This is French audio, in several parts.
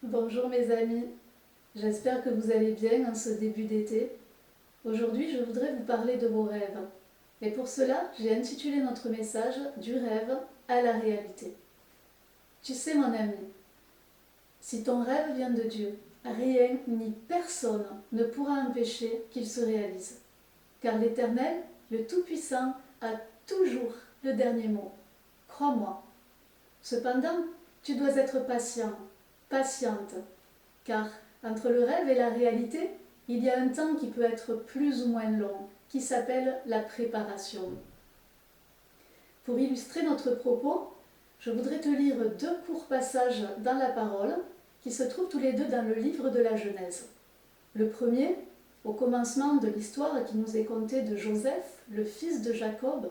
Bonjour mes amis, j'espère que vous allez bien en ce début d'été. Aujourd'hui, je voudrais vous parler de vos rêves. Et pour cela, j'ai intitulé notre message du rêve à la réalité. Tu sais mon ami, si ton rêve vient de Dieu, rien ni personne ne pourra empêcher qu'il se réalise. Car l'Éternel, le Tout-Puissant, a toujours le dernier mot. Crois-moi. Cependant, tu dois être patient, patiente, car entre le rêve et la réalité, il y a un temps qui peut être plus ou moins long, qui s'appelle la préparation. Pour illustrer notre propos, je voudrais te lire deux courts passages dans la parole qui se trouvent tous les deux dans le livre de la Genèse. Le premier, au commencement de l'histoire qui nous est contée de Joseph, le fils de Jacob,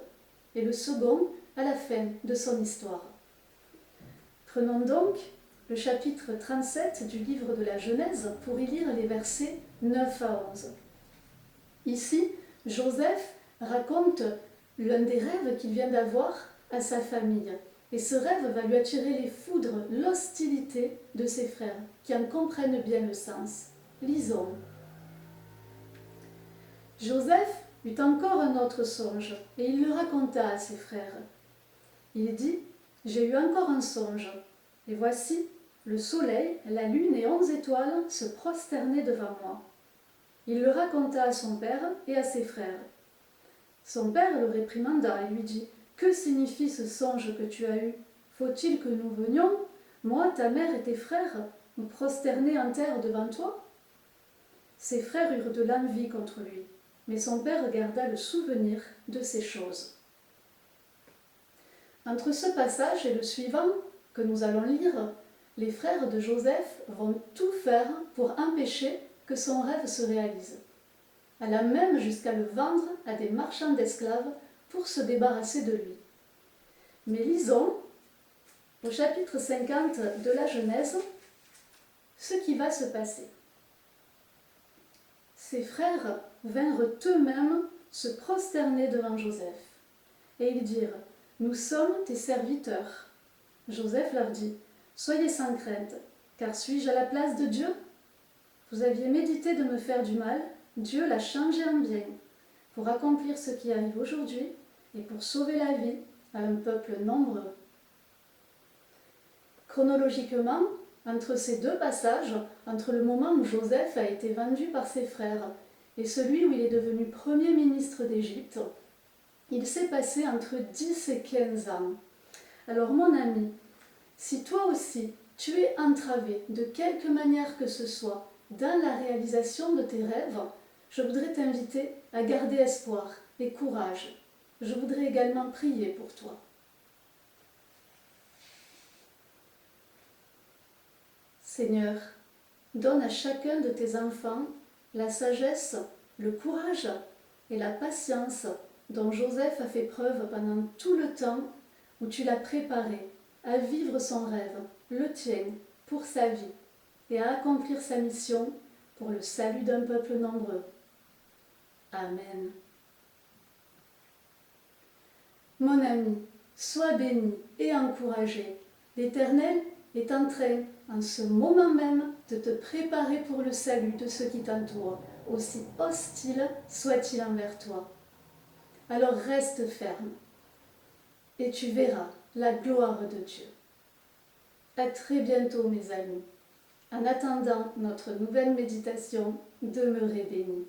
et le second, à la fin de son histoire. Prenons donc le chapitre 37 du livre de la Genèse pour y lire les versets 9 à 11. Ici, Joseph raconte l'un des rêves qu'il vient d'avoir à sa famille. Et ce rêve va lui attirer les foudres, l'hostilité de ses frères, qui en comprennent bien le sens. Lisons. Joseph eut encore un autre songe, et il le raconta à ses frères. Il dit, « J'ai eu encore un songe, et voici, le soleil, la lune et 11 étoiles se prosternaient devant moi. » Il le raconta à son père et à ses frères. Son père le réprimanda et lui dit, « Que signifie ce songe que tu as eu? Faut-il que nous venions, moi, ta mère et tes frères, nous prosterner en terre devant toi ?» Ses frères eurent de l'envie contre lui, mais son père garda le souvenir de ces choses. Entre ce passage et le suivant, que nous allons lire, les frères de Joseph vont tout faire pour empêcher que son rêve se réalise, allant même jusqu'à le vendre à des marchands d'esclaves pour se débarrasser de lui. Mais lisons, au chapitre 50 de la Genèse, ce qui va se passer. Ses frères vinrent eux-mêmes se prosterner devant Joseph, et ils dirent, « Nous sommes tes serviteurs. » Joseph leur dit, « Soyez sans crainte, car suis-je à la place de Dieu? Vous aviez médité de me faire du mal, Dieu l'a changé en bien, pour accomplir ce qui arrive aujourd'hui et pour sauver la vie à un peuple nombreux. » Chronologiquement, entre ces deux passages, entre le moment où Joseph a été vendu par ses frères et celui où il est devenu premier ministre d'Égypte, il s'est passé entre 10 et 15 ans. Alors mon ami, si toi aussi tu es entravé de quelque manière que ce soit dans la réalisation de tes rêves, je voudrais t'inviter à garder espoir et courage. Je voudrais également prier pour toi. Seigneur, donne à chacun de tes enfants la sagesse, le courage et la patience dont Joseph a fait preuve pendant tout le temps où tu l'as préparé à vivre son rêve, le tien, pour sa vie, et à accomplir sa mission pour le salut d'un peuple nombreux. Amen. Mon ami, sois béni et encouragé. L'Éternel est en train, en ce moment même, de te préparer pour le salut de ceux qui t'entourent, aussi hostile soit-il envers toi. Alors reste ferme, et tu verras la gloire de Dieu. À très bientôt, mes amis. En attendant notre nouvelle méditation, demeurez bénis.